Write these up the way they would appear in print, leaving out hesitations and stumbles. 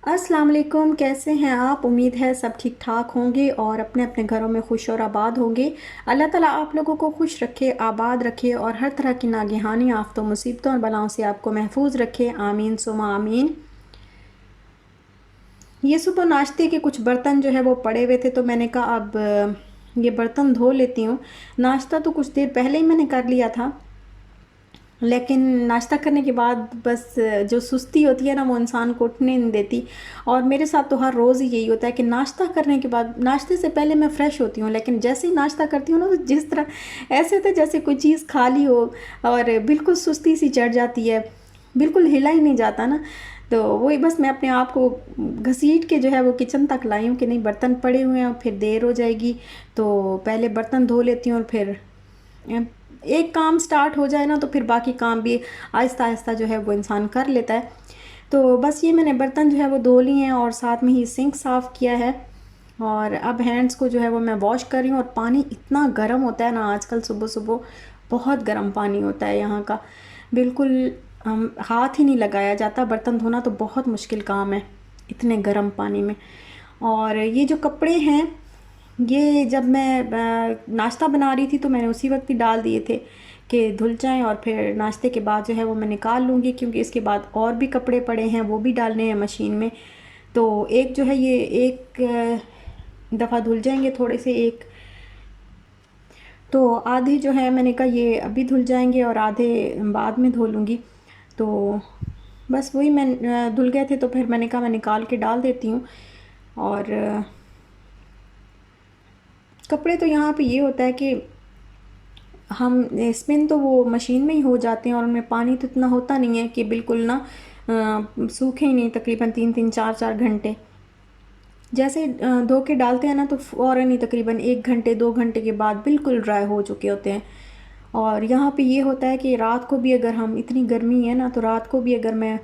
अस्सलाम वालेकुम। कैसे हैं आप? उम्मीद है सब ठीक ठाक होंगे और अपने अपने घरों में खुश और आबाद होंगे। अल्लाह ताला आप लोगों को खुश रखे, आबाद रखे और हर तरह की नागहानी आफतों, मुसीबतों और बलाओं से आपको महफूज रखे। आमीन सुमा आमीन। ये सुबह नाश्ते के कुछ बर्तन जो है वो पड़े हुए थे, तो मैंने कहा अब ये बर्तन धो लेती हूँ। नाश्ता तो कुछ देर पहले ही मैंने कर लिया था, लेकिन नाश्ता करने के बाद बस जो सुस्ती होती है ना, वो इंसान को उठने नहीं देती। और मेरे साथ तो हर रोज़ ही यही होता है कि नाश्ता करने के बाद, नाश्ते से पहले मैं फ़्रेश होती हूँ, लेकिन जैसे ही नाश्ता करती हूँ ना, तो जिस तरह ऐसे होता है जैसे कोई चीज़ खा ली हो और बिल्कुल सुस्ती सी चढ़ जाती है, बिल्कुल हिला ही नहीं जाता ना। तो वही बस मैं अपने आप को घसीट के जो है वो किचन तक लाई हूँ कि नहीं, बर्तन पड़े हुए हैं और फिर देर हो जाएगी, तो पहले बर्तन धो लेती हूँ और फिर एक काम स्टार्ट हो जाए ना, तो फिर बाकी काम भी आहिस्ता आहिस्ता जो है वो इंसान कर लेता है। तो बस ये मैंने बर्तन जो है वो धो लिए हैं और साथ में ही सिंक साफ़ किया है। और अब हैंड्स को जो है वो मैं वॉश कर रही हूँ। और पानी इतना गर्म होता है ना आजकल, सुबह सुबह बहुत गर्म पानी होता है यहाँ का, बिल्कुल हाथ ही नहीं लगाया जाता। बर्तन धोना तो बहुत मुश्किल काम है इतने गर्म पानी में। और ये जो कपड़े हैं, ये जब मैं नाश्ता बना रही थी तो मैंने उसी वक्त ही डाल दिए थे कि धुल जाएं, और फिर नाश्ते के बाद जो है वो मैं निकाल लूँगी, क्योंकि इसके बाद और भी कपड़े पड़े हैं, वो भी डालने हैं मशीन में। तो एक जो है ये एक दफ़ा धुल जाएंगे थोड़े से, एक तो आधे जो है मैंने कहा ये अभी धुल जाएंगे और आधे बाद में धो लूँगी। तो बस वही मैं धुल गए थे, तो फिर मैंने कहा मैं निकाल के डाल देती हूँ। और कपड़े तो यहाँ पे ये होता है कि हम स्पिन तो वो मशीन में ही हो जाते हैं और उनमें पानी तो इतना होता नहीं है कि बिल्कुल ना सूखे ही नहीं, तकरीबन 3-3 4-4 घंटे। जैसे धो के डालते हैं ना, तो फ़ौरन ही तकरीबन 1 घंटे 2 घंटे के बाद बिल्कुल ड्राई हो चुके होते हैं। और यहाँ पे ये होता है कि रात को भी अगर हम, इतनी गर्मी है ना, तो रात को भी अगर मैं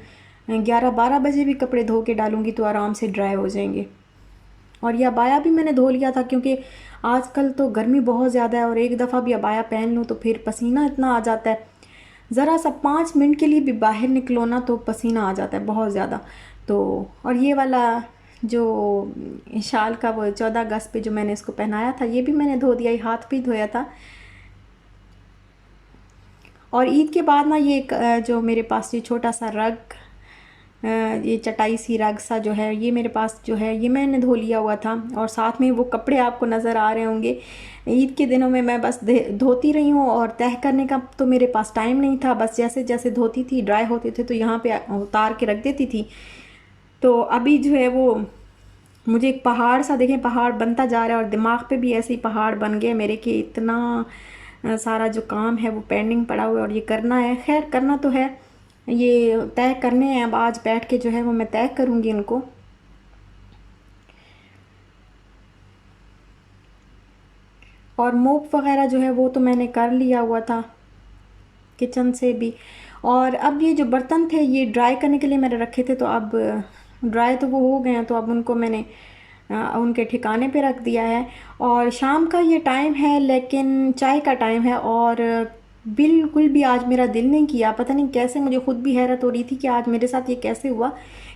11-12 बजे भी कपड़े धो के डालूँगी तो आराम से ड्राई हो जाएंगे। और ये अबाया भी मैंने धो लिया था, क्योंकि आजकल तो गर्मी बहुत ज़्यादा है और एक दफ़ा भी अबाया पहन लूँ तो फिर पसीना इतना आ जाता है। ज़रा सा 5 मिनट के लिए भी बाहर निकलो ना तो पसीना आ जाता है बहुत ज़्यादा। तो और ये वाला जो शाल का वो 14 अगस्त पे जो मैंने इसको पहनाया था, ये भी मैंने धो दिया, ये हाथ भी धोया था। और ईद के बाद ना ये जो मेरे पास ये छोटा सा रग, ये चटाई सी रग सा जो है, ये मेरे पास जो है ये मैंने धो लिया हुआ था। और साथ में वो कपड़े आपको नज़र आ रहे होंगे, ईद के दिनों में मैं बस धोती रही हूँ, और तह करने का तो मेरे पास टाइम नहीं था। बस जैसे जैसे धोती थी, ड्राई होते थे तो यहाँ पे उतार के रख देती थी। तो अभी जो है वो मुझे एक पहाड़ सा, देखें पहाड़ बनता जा रहा है, और दिमाग पे भी ऐसे ही पहाड़ बन गए मेरे कि इतना सारा जो काम है वो पेंडिंग पड़ा हुआ है और ये करना है। खैर करना तो है, ये तय करने हैं। अब आज बैठ के जो है वो मैं तय करूँगी इनको। और मोप वगैरह जो है वो तो मैंने कर लिया हुआ था किचन से भी। और अब ये जो बर्तन थे ये ड्राई करने के लिए मैंने रखे थे, तो अब ड्राई तो वो हो गए हैं, तो अब उनको मैंने उनके ठिकाने पे रख दिया है। और शाम का ये टाइम है, लेकिन चाय का टाइम है, और बिल्कुल भी आज मेरा दिल नहीं किया। पता नहीं कैसे, मुझे ख़ुद भी हैरत हो रही थी कि आज मेरे साथ ये कैसे हुआ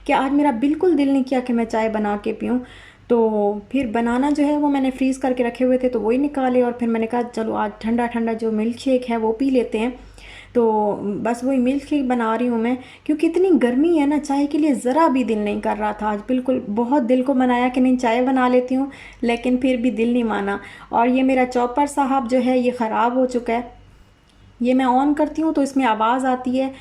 कि आज मेरा बिल्कुल दिल नहीं किया कि मैं चाय बना के पीऊँ। तो फिर बनाना जो है वो मैंने फ्रीज़ करके रखे हुए थे, तो वही निकाले, और फिर मैंने कहा चलो आज ठंडा ठंडा जो मिल्क शेक है वो पी लेते हैं। तो बस वही मिल्क शेक बना रही हूँ मैं, क्योंकि इतनी गर्मी है ना, चाय के लिए ज़रा भी दिल नहीं कर रहा था आज। बिल्कुल बहुत दिल को मनाया कि नहीं चाय बना लेती हूँ, लेकिन फिर भी दिल नहीं माना। और ये मेरा चॉपर साहब जो है ये ख़राब हो चुका है। ये मैं ऑन करती हूँ तो इसमें आवाज़ आती है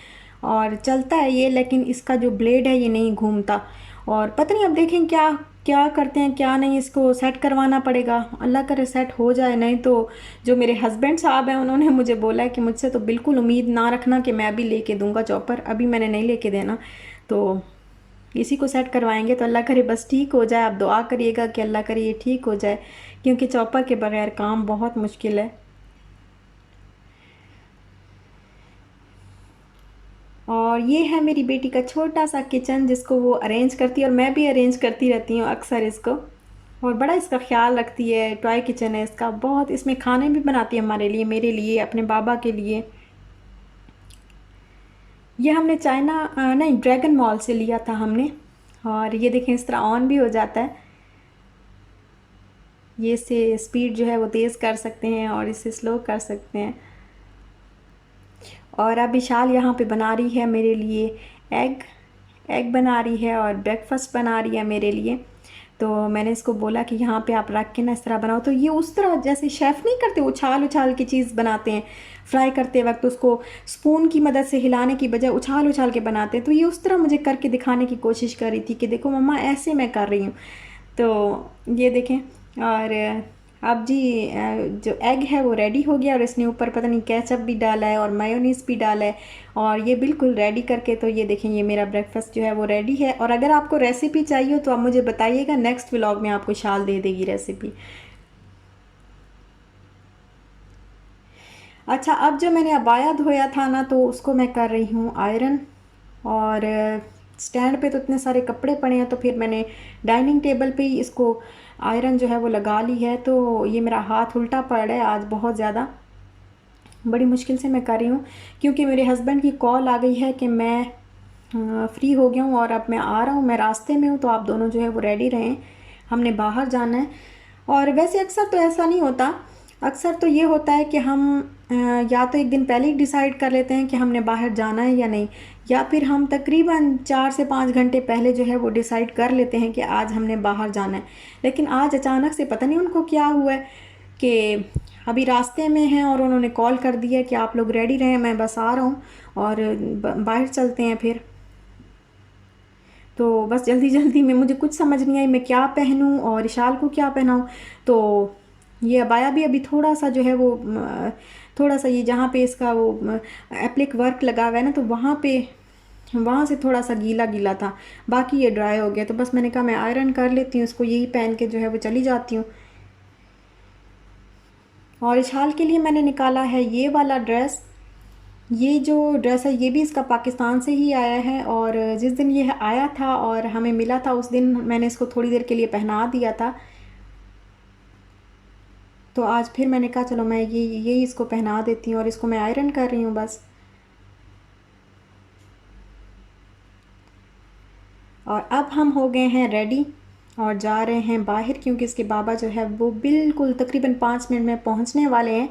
और चलता है ये, लेकिन इसका जो ब्लेड है ये नहीं घूमता। और पता नहीं अब देखें क्या क्या करते हैं क्या नहीं, इसको सेट करवाना पड़ेगा। अल्लाह करे सेट हो जाए, नहीं तो जो मेरे हस्बैंड साहब हैं उन्होंने मुझे बोला है कि मुझसे तो बिल्कुल उम्मीद ना रखना कि मैं अभी लेके दूंगा चॉपर, अभी मैंने नहीं लेके देना। तो इसी को सेट करवाएंगे, तो अल्लाह करे बस ठीक हो जाए। आप दुआ करिएगा कि अल्लाह करे ये ठीक हो जाए, क्योंकि चॉपर के बगैर काम बहुत मुश्किल है। और ये है मेरी बेटी का छोटा सा किचन, जिसको वो अरेंज करती है और मैं भी अरेंज करती रहती हूँ अक्सर इसको। और बड़ा इसका ख्याल रखती है, टॉय किचन है इसका बहुत। इसमें खाने भी बनाती है हमारे लिए, मेरे लिए, अपने बाबा के लिए। ये हमने चाइना नहीं, ड्रैगन मॉल से लिया था हमने। और ये देखें इस तरह ऑन भी हो जाता है। ये से स्पीड जो है वो तेज़ कर सकते हैं और इसे स्लो कर सकते हैं। और अब विशाल यहाँ पे बना रही है मेरे लिए एग एग बना रही है और ब्रेकफास्ट बना रही है मेरे लिए। तो मैंने इसको बोला कि यहाँ पे आप रख के ना इस तरह बनाओ। तो ये उस तरह जैसे शेफ़ नहीं करते, उछाल उछाल की चीज़ बनाते हैं, फ्राई करते वक्त उसको स्पून की मदद से हिलाने की बजाय उछाल उछाल के बनाते हैं। तो ये उस तरह मुझे करके दिखाने की कोशिश कर रही थी कि देखो मम्मा ऐसे मैं कर रही हूँ। तो ये देखें। और अब जी जो एग है वो रेडी हो गया और इसने ऊपर पता नहीं केचप भी डाला है और मायोनीज़ भी डाला है और ये बिल्कुल रेडी करके, तो ये देखें ये मेरा ब्रेकफास्ट जो है वो रेडी है। और अगर आपको रेसिपी चाहिए हो तो आप मुझे बताइएगा, नेक्स्ट व्लॉग में आपको शाल दे देगी रेसिपी। अच्छा, अब जो मैंने अबाया धोया था ना तो उसको मैं कर रही हूँ आयरन। और स्टैंड पे तो इतने सारे कपड़े पड़े हैं तो फिर मैंने डाइनिंग टेबल पे ही इसको आयरन जो है वो लगा ली है। तो ये मेरा हाथ उल्टा पड़ रहा है आज बहुत ज़्यादा, बड़ी मुश्किल से मैं कर रही हूँ क्योंकि मेरे हस्बैंड की कॉल आ गई है कि मैं फ्री हो गया हूँ और अब मैं आ रहा हूँ, मैं रास्ते में हूँ, तो आप दोनों जो है वो रेडी रहें, हमने बाहर जाना है। और वैसे अक्सर तो ऐसा नहीं होता, अक्सर तो ये होता है कि हम या तो एक दिन पहले ही डिसाइड कर लेते हैं कि हमने बाहर जाना है या नहीं, या फिर हम तकरीबन 4 से 5 घंटे पहले जो है वो डिसाइड कर लेते हैं कि आज हमने बाहर जाना है। लेकिन आज अचानक से पता नहीं उनको क्या हुआ है कि अभी रास्ते में हैं और उन्होंने कॉल कर दिया कि आप लोग रेडी रहें, मैं बस आ रहा हूँ और बाहर चलते हैं फिर। तो बस जल्दी जल्दी में मुझे कुछ समझ नहीं आई मैं क्या पहनूं और इशाल को क्या पहनाऊं। तो ये अबाया भी अभी थोड़ा सा जो है वो थोड़ा सा ये जहाँ पे इसका वो एप्लिक वर्क लगा हुआ है ना, तो वहाँ से थोड़ा सा गीला गीला था, बाकी ये ड्राई हो गया। तो बस मैंने कहा मैं आयरन कर लेती हूँ इसको, यही पहन के जो है वो चली जाती हूँ। और इशाल के लिए मैंने निकाला है ये वाला ड्रेस। ये जो ड्रेस है ये भी इसका पाकिस्तान से ही आया है और जिस दिन ये आया था और हमें मिला था उस दिन मैंने इसको थोड़ी देर के लिए पहना दिया था। तो आज फिर मैंने कहा चलो मैं यही इसको पहना देती हूँ और इसको मैं आयरन कर रही हूँ बस। और अब हम हो गए हैं रेडी और जा रहे हैं बाहर क्योंकि इसके बाबा जो है वो बिल्कुल तकरीबन 5 मिनट में पहुंचने वाले हैं।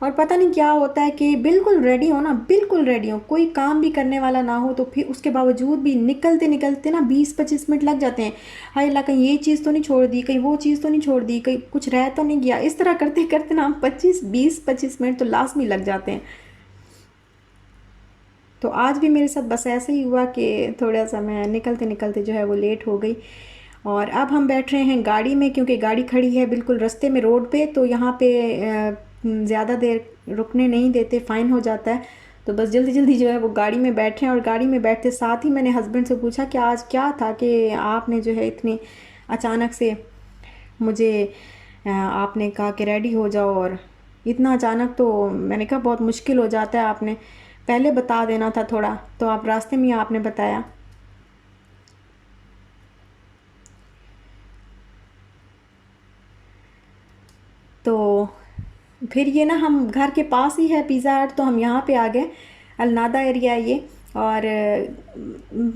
और पता नहीं क्या होता है कि बिल्कुल रेडी हो ना, बिल्कुल रेडी हो, कोई काम भी करने वाला ना हो तो फिर उसके बावजूद भी निकलते निकलते ना 20-25 मिनट लग जाते हैं। हाय अल्लाह, कहीं ये चीज़ तो नहीं छोड़ दी, कहीं वो चीज़ तो नहीं छोड़ दी, कहीं कुछ रह तो नहीं गया, इस तरह करते करते ना 25-20-25 मिनट तो लाजमी लग जाते हैं। तो आज भी मेरे साथ बस ऐसे ही हुआ कि थोड़ा सा मैं निकलते निकलते जो है वो लेट हो गई। और अब हम बैठ रहे हैं गाड़ी में क्योंकि गाड़ी खड़ी है बिल्कुल रास्ते में रोड पे, तो यहाँ पे ज़्यादा देर रुकने नहीं देते, फ़ाइन हो जाता है। तो बस जल्दी जल्दी जो है वो गाड़ी में बैठे हैं। और गाड़ी में बैठते साथ ही मैंने हस्बैंड से पूछा कि आज क्या था कि आपने जो है इतनी अचानक से मुझे आपने कहा कि रेडी हो जाओ, और इतना अचानक तो मैंने कहा बहुत मुश्किल हो जाता है, आपने पहले बता देना था थोड़ा, तो आप रास्ते में आपने बताया। तो फिर ये ना हम घर के पास ही है पिज़्ज़ा हट, तो हम यहाँ पे आ गए, अलनादा एरिया है ये। और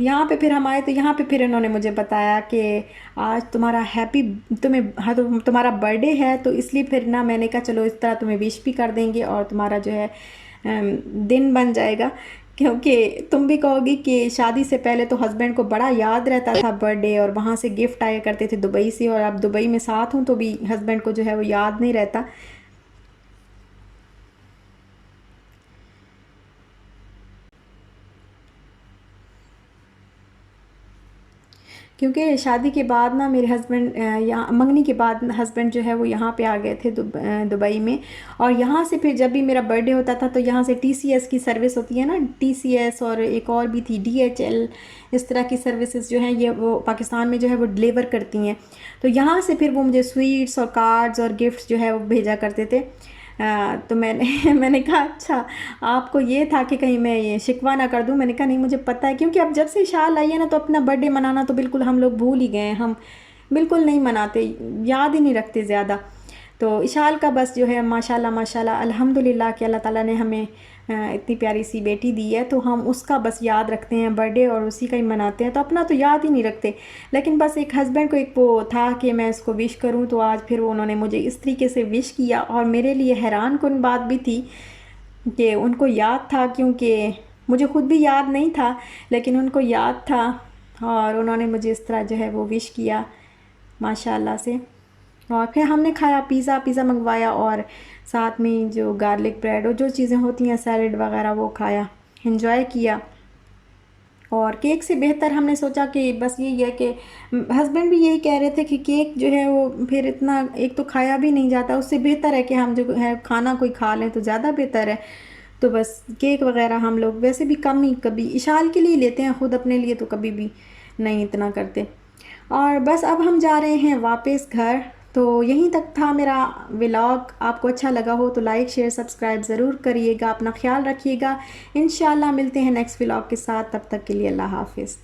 यहाँ पे फिर हम आए तो यहाँ पे फिर इन्होंने मुझे बताया कि आज तुम्हारा हाँ तो तुम्हारा बर्थडे है, तो इसलिए फिर ना मैंने कहा चलो इस तरह तुम्हें विश भी कर देंगे और तुम्हारा जो है दिन बन जाएगा। क्योंकि तुम भी कहोगी कि शादी से पहले तो हस्बैंड को बड़ा याद रहता था बर्थडे और वहाँ से गिफ्ट आया करते थे दुबई से, और अब दुबई में साथ हूँ तो भी हस्बैंड को जो है वो याद नहीं रहता। क्योंकि शादी के बाद ना मेरे हस्बैंड यहाँ मंगनी के बाद हस्बैंड जो है वो यहाँ पे आ गए थे दुबई में। और यहाँ से फिर जब भी मेरा बर्थडे होता था तो यहाँ से टीसीएस की सर्विस होती है ना, टीसीएस और एक और भी थी डीएचएल, इस तरह की सर्विसेज जो हैं ये वो पाकिस्तान में जो है वो डिलीवर करती हैं। तो यहाँ से फिर वो मुझे स्वीट्स और कार्ड्स और गिफ्ट्स जो है वो भेजा करते थे। तो मैंने मैंने कहा अच्छा आपको ये था कि कहीं मैं ये शिकवा ना कर दूं। मैंने कहा नहीं मुझे पता है, क्योंकि अब जब से शाल आई है ना तो अपना बर्थडे मनाना तो बिल्कुल हम लोग भूल ही गए हैं, हम बिल्कुल नहीं मनाते, याद ही नहीं रखते ज़्यादा। तो इशाल का बस जो है माशाल्लाह माशाल्लाह अल्हम्दुलिल्लाह कि अल्लाह ताला ने हमें इतनी प्यारी सी बेटी दी है, तो हम उसका बस याद रखते हैं बर्थडे और उसी का ही मनाते हैं, तो अपना तो याद ही नहीं रखते। लेकिन बस एक हस्बैंड को एक वो था कि मैं इसको विश करूं, तो आज फिर वो उन्होंने मुझे इस तरीके से विश किया। और मेरे लिए हैरान कुन बात भी थी कि उनको याद था, क्योंकि मुझे ख़ुद भी याद नहीं था, लेकिन उनको याद था और उन्होंने मुझे इस तरह जो है वो विश किया माशाल्लाह से। और फिर हमने खाया, पिज़्ज़ा मंगवाया और साथ में जो गार्लिक ब्रेड और जो चीज़ें होती हैं सैलड वगैरह वो खाया, एंजॉय किया। और केक से बेहतर हमने सोचा कि बस यही है कि हस्बैंड भी यही कह रहे थे कि केक जो है वो फिर इतना एक तो खाया भी नहीं जाता, उससे बेहतर है कि हम जो है खाना कोई खा लें तो ज़्यादा बेहतर है। तो बस केक वगैरह हम लोग वैसे भी कम ही, कभी इशाल के लिए लेते हैं, ख़ुद अपने लिए तो कभी भी नहीं इतना करते। और बस अब हम जा रहे हैं वापस घर। तो यहीं तक था मेरा व्लॉग। आपको अच्छा लगा हो तो लाइक शेयर सब्सक्राइब ज़रूर करिएगा। अपना ख्याल रखिएगा। इंशाल्लाह मिलते हैं नेक्स्ट व्लॉग के साथ। तब तक के लिए अल्लाह हाफ़िज़।